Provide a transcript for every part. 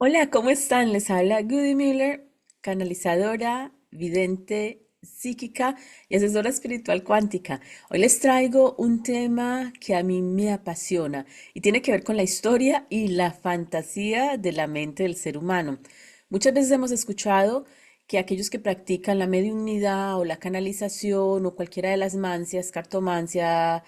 Hola, ¿cómo están? Les habla Goody Miller, canalizadora, vidente, psíquica y asesora espiritual cuántica. Hoy les traigo un tema que a mí me apasiona y tiene que ver con la historia y la fantasía de la mente del ser humano. Muchas veces hemos escuchado que aquellos que practican la mediunidad o la canalización o cualquiera de las mancias, cartomancia,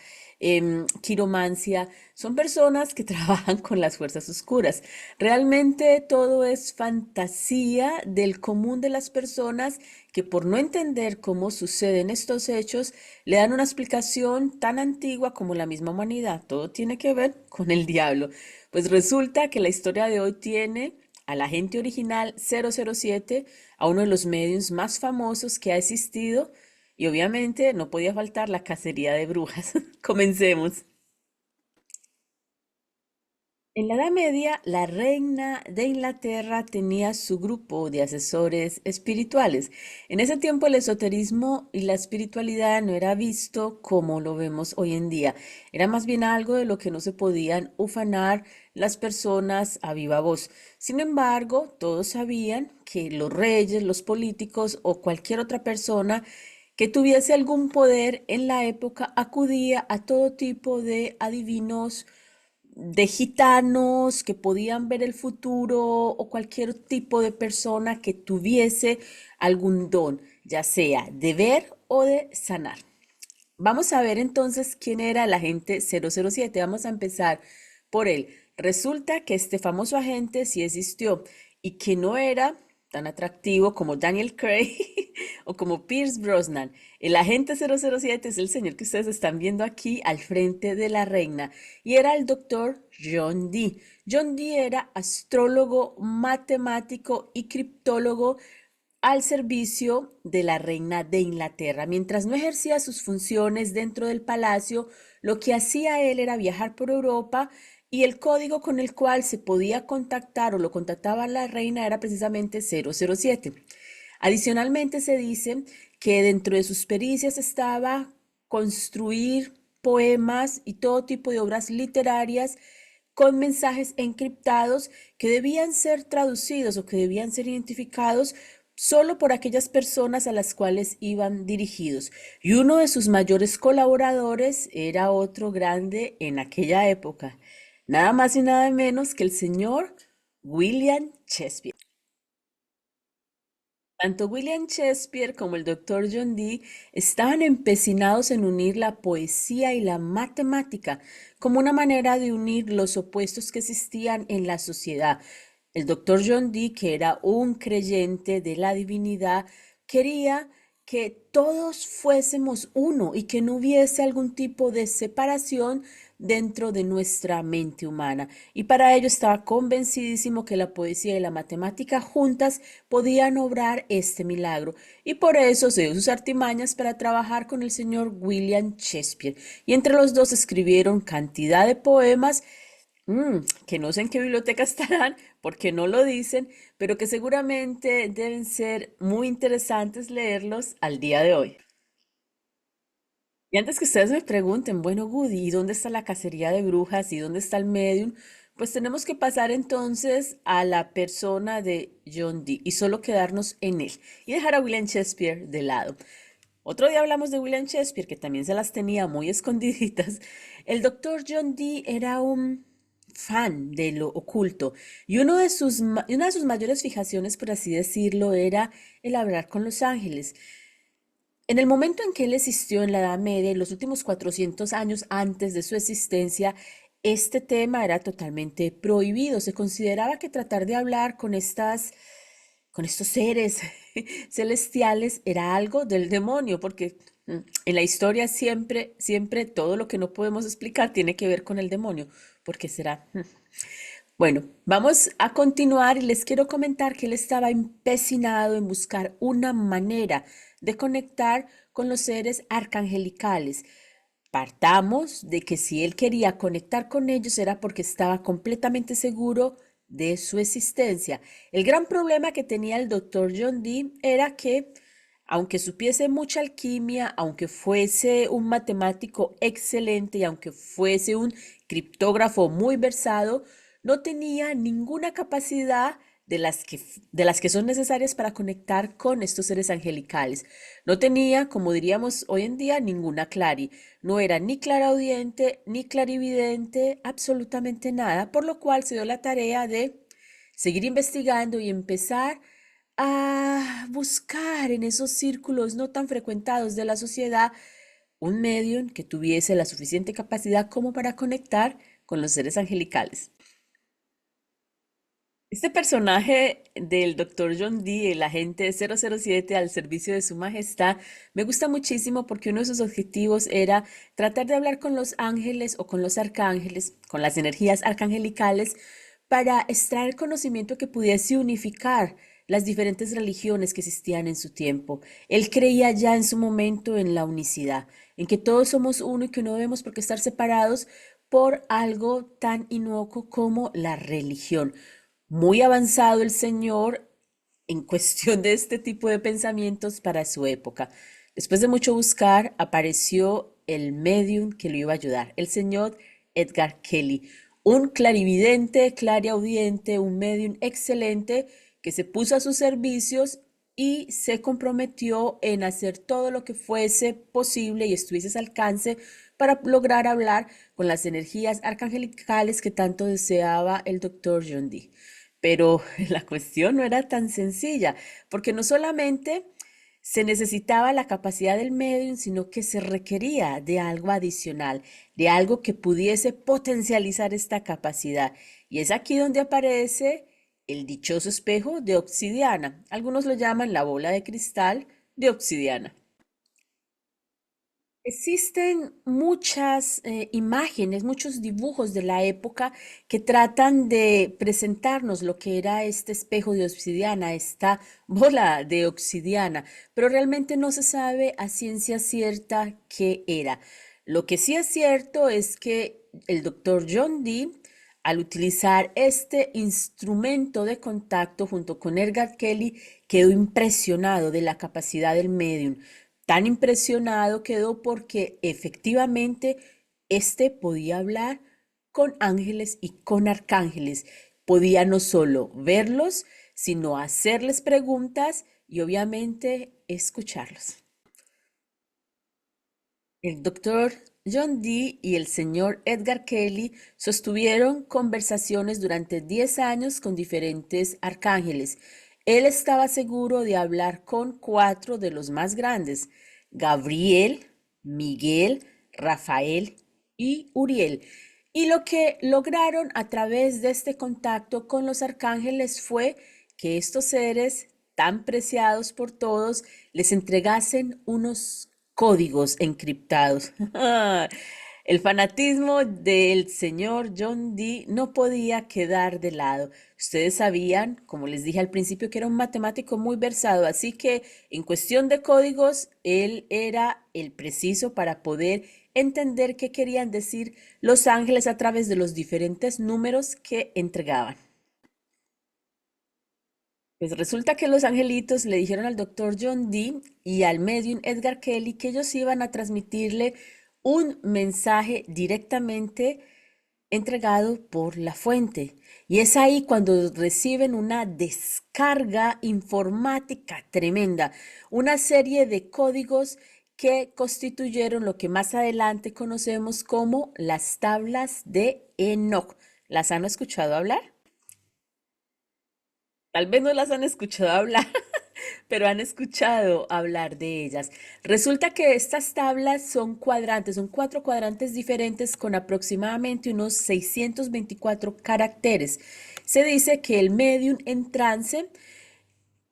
quiromancia, son personas que trabajan con las fuerzas oscuras. Realmente todo es fantasía del común de las personas que por no entender cómo suceden estos hechos, le dan una explicación tan antigua como la misma humanidad. Todo tiene que ver con el diablo. Pues resulta que la historia de hoy tiene al agente original 007, a uno de los mediums más famosos que ha existido, y obviamente no podía faltar la cacería de brujas. Comencemos. En la Edad Media, la reina de Inglaterra tenía su grupo de asesores espirituales. En ese tiempo el esoterismo y la espiritualidad no era visto como lo vemos hoy en día. Era más bien algo de lo que no se podían ufanar las personas a viva voz. Sin embargo, todos sabían que los reyes, los políticos o cualquier otra persona que tuviese algún poder en la época acudía a todo tipo de adivinos, de gitanos que podían ver el futuro o cualquier tipo de persona que tuviese algún don, ya sea de ver o de sanar. Vamos a ver entonces quién era el agente 007. Vamos a empezar por él. Resulta que este famoso agente sí existió y que no era tan atractivo como Daniel Craig o como Pierce Brosnan. El agente 007 es el señor que ustedes están viendo aquí al frente de la reina y era el doctor John Dee. John Dee era astrólogo, matemático y criptólogo al servicio de la reina de Inglaterra. Mientras no ejercía sus funciones dentro del palacio, lo que hacía él era viajar por Europa y el código con el cual se podía contactar o lo contactaba la reina era precisamente 007. Adicionalmente se dice que dentro de sus pericias estaba construir poemas y todo tipo de obras literarias con mensajes encriptados que debían ser traducidos o que debían ser identificados solo por aquellas personas a las cuales iban dirigidos. Y uno de sus mayores colaboradores era otro grande en aquella época, nada más y nada menos que el señor William Shakespeare. Tanto William Shakespeare como el doctor John Dee estaban empecinados en unir la poesía y la matemática como una manera de unir los opuestos que existían en la sociedad. El doctor John Dee, que era un creyente de la divinidad, quería que todos fuésemos uno y que no hubiese algún tipo de separación dentro de nuestra mente humana. Y para ello estaba convencidísimo que la poesía y la matemática juntas podían obrar este milagro. Y por eso se dio sus artimañas para trabajar con el señor William Shakespeare. Y entre los dos escribieron cantidad de poemas que no sé en qué biblioteca estarán, porque no lo dicen, pero que seguramente deben ser muy interesantes leerlos al día de hoy. Y antes que ustedes me pregunten, bueno, Goody, ¿y dónde está la cacería de brujas? ¿Y dónde está el medium? Pues tenemos que pasar entonces a la persona de John Dee y solo quedarnos en él y dejar a William Shakespeare de lado. Otro día hablamos de William Shakespeare, que también se las tenía muy escondiditas. El doctor John Dee era un fan de lo oculto y una de sus mayores fijaciones, por así decirlo, era el hablar con los ángeles. En el momento en que él existió en la Edad Media y los últimos 400 años antes de su existencia, este tema era totalmente prohibido. Se consideraba que tratar de hablar con estos seres celestiales era algo del demonio, porque en la historia siempre, siempre todo lo que no podemos explicar tiene que ver con el demonio. ¿Por qué será? Bueno, vamos a continuar y les quiero comentar que él estaba empecinado en buscar una manera de conectar con los seres arcangelicales. Partamos de que si él quería conectar con ellos era porque estaba completamente seguro de su existencia. El gran problema que tenía el doctor John Dee era que, aunque supiese mucha alquimia, aunque fuese un matemático excelente y aunque fuese un criptógrafo muy versado, no tenía ninguna capacidad de las que son necesarias para conectar con estos seres angelicales. No tenía, como diríamos hoy en día, ninguna clari. No era ni claraaudiente, ni clarividente, absolutamente nada, por lo cual se dio la tarea de seguir investigando y empezar a buscar en esos círculos no tan frecuentados de la sociedad un medium que tuviese la suficiente capacidad como para conectar con los seres angelicales. Este personaje del Dr. John Dee, el agente 007 al servicio de Su Majestad, me gusta muchísimo porque uno de sus objetivos era tratar de hablar con los ángeles o con los arcángeles, con las energías arcangelicales, para extraer conocimiento que pudiese unificar las diferentes religiones que existían en su tiempo. Él creía ya en su momento en la unicidad, en que todos somos uno y que no debemos por qué estar separados por algo tan inocuo como la religión. Muy avanzado el señor en cuestión de este tipo de pensamientos para su época. Después de mucho buscar, apareció el medium que lo iba a ayudar, el señor Edgar Kelly, un clarividente, clariaudiente, un medium excelente que se puso a sus servicios y se comprometió en hacer todo lo que fuese posible y estuviese a su alcance para lograr hablar con las energías arcangelicales que tanto deseaba el doctor John Dee. Pero la cuestión no era tan sencilla, porque no solamente se necesitaba la capacidad del medium, sino que se requería de algo adicional, de algo que pudiese potencializar esta capacidad. Y es aquí donde aparece el dichoso espejo de obsidiana. Algunos lo llaman la bola de cristal de obsidiana. Existen muchas imágenes, muchos dibujos de la época que tratan de presentarnos lo que era este espejo de obsidiana, esta bola de obsidiana, pero realmente no se sabe a ciencia cierta qué era. Lo que sí es cierto es que el doctor John Dee, al utilizar este instrumento de contacto junto con Edgar Kelly, quedó impresionado de la capacidad del medium. Tan impresionado quedó porque efectivamente éste podía hablar con ángeles y con arcángeles. Podía no solo verlos, sino hacerles preguntas y obviamente escucharlos. El doctor John Dee y el señor Edgar Kelly sostuvieron conversaciones durante 10 años con diferentes arcángeles. Él estaba seguro de hablar con 4 de los más grandes: Gabriel, Miguel, Rafael y Uriel. Y lo que lograron a través de este contacto con los arcángeles fue que estos seres tan preciados por todos les entregasen unos códigos encriptados. El fanatismo del señor John Dee no podía quedar de lado. Ustedes sabían, como les dije al principio, que era un matemático muy versado, así que en cuestión de códigos, él era el preciso para poder entender qué querían decir los ángeles a través de los diferentes números que entregaban. Pues resulta que los angelitos le dijeron al doctor John Dee y al medium Edgar Kelly que ellos iban a transmitirle un mensaje directamente entregado por la fuente. Y es ahí cuando reciben una descarga informática tremenda, una serie de códigos que constituyeron lo que más adelante conocemos como las tablas de Enoch. ¿Las han escuchado hablar? Tal vez no las han escuchado hablar, pero han escuchado hablar de ellas. Resulta que estas tablas son cuadrantes, son 4 cuadrantes diferentes con aproximadamente unos 624 caracteres. Se dice que el medium en trance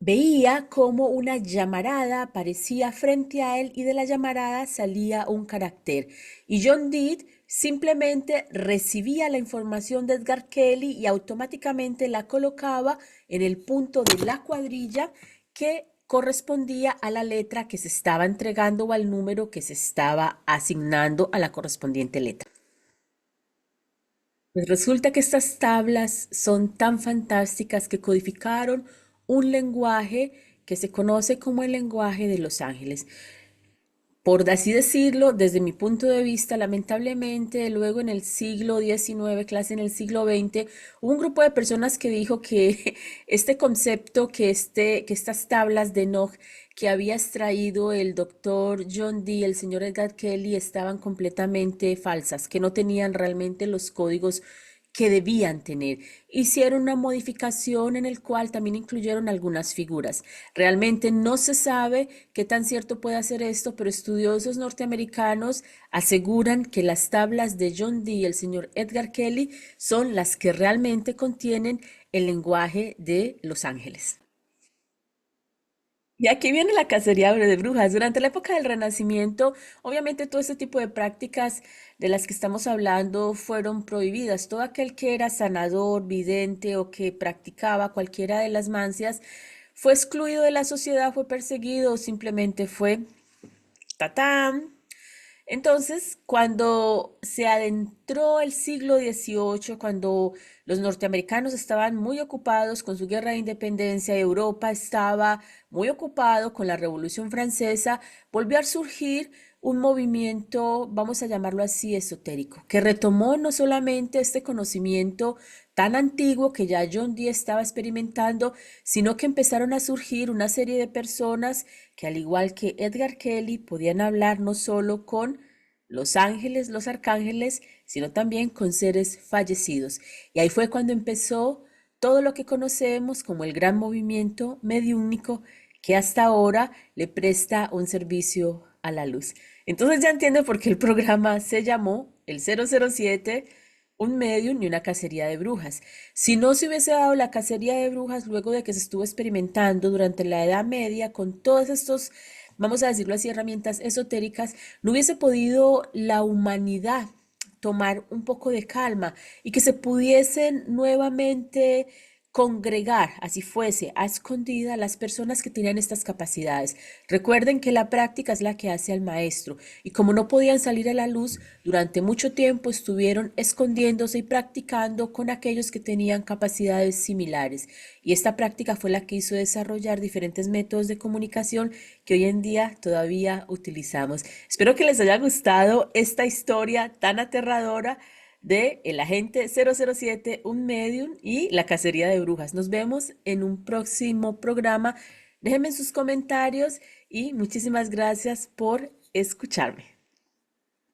veía como una llamarada aparecía frente a él y de la llamarada salía un carácter. Y John Dee simplemente recibía la información de Edgar Kelly y automáticamente la colocaba en el punto de la cuadrilla que correspondía a la letra que se estaba entregando o al número que se estaba asignando a la correspondiente letra. Pues resulta que estas tablas son tan fantásticas que codificaron un lenguaje que se conoce como el lenguaje de los ángeles. por así decirlo, desde mi punto de vista, lamentablemente, luego en el siglo XIX, casi en el siglo XX, hubo un grupo de personas que dijo que este concepto, que estas tablas de Enoch que había extraído el doctor John Dee, el señor Edgar Kelly, estaban completamente falsas, que no tenían realmente los códigos que debían tener. Hicieron una modificación en el cual también incluyeron algunas figuras. Realmente no se sabe qué tan cierto puede ser esto, pero estudiosos norteamericanos aseguran que las tablas de John Dee y el señor Edgar Kelly son las que realmente contienen el lenguaje de los ángeles. Y aquí viene la cacería de brujas. Durante la época del Renacimiento, obviamente todo este tipo de prácticas de las que estamos hablando fueron prohibidas. Todo aquel que era sanador, vidente o que practicaba cualquiera de las mancias fue excluido de la sociedad, fue perseguido o simplemente fue tatán. Entonces, cuando se adentró el siglo XVIII, cuando los norteamericanos estaban muy ocupados con su guerra de independencia, Europa estaba muy ocupado con la Revolución Francesa, volvió a surgir un movimiento, vamos a llamarlo así, esotérico, que retomó no solamente este conocimiento tan antiguo que ya John Dee estaba experimentando, sino que empezaron a surgir una serie de personas que, al igual que Edgar Kelly, podían hablar no solo con los ángeles, los arcángeles, sino también con seres fallecidos. Y ahí fue cuando empezó todo lo que conocemos como el gran movimiento mediúnico que hasta ahora le presta un servicio a la luz. Entonces ya entiendo por qué el programa se llamó el 007, un medium y una cacería de brujas. Si no se hubiese dado la cacería de brujas luego de que se estuvo experimentando durante la Edad Media con todos estos, vamos a decirlo así, herramientas esotéricas, no hubiese podido la humanidad tomar un poco de calma y que se pudiesen nuevamente congregar, así fuese, a escondida las personas que tenían estas capacidades. Recuerden que la práctica es la que hace al maestro y como no podían salir a la luz, durante mucho tiempo estuvieron escondiéndose y practicando con aquellos que tenían capacidades similares. Y esta práctica fue la que hizo desarrollar diferentes métodos de comunicación que hoy en día todavía utilizamos. Espero que les haya gustado esta historia tan aterradora de El Agente 007, un medium y la cacería de brujas. Nos vemos en un próximo programa. Déjenme sus comentarios y muchísimas gracias por escucharme.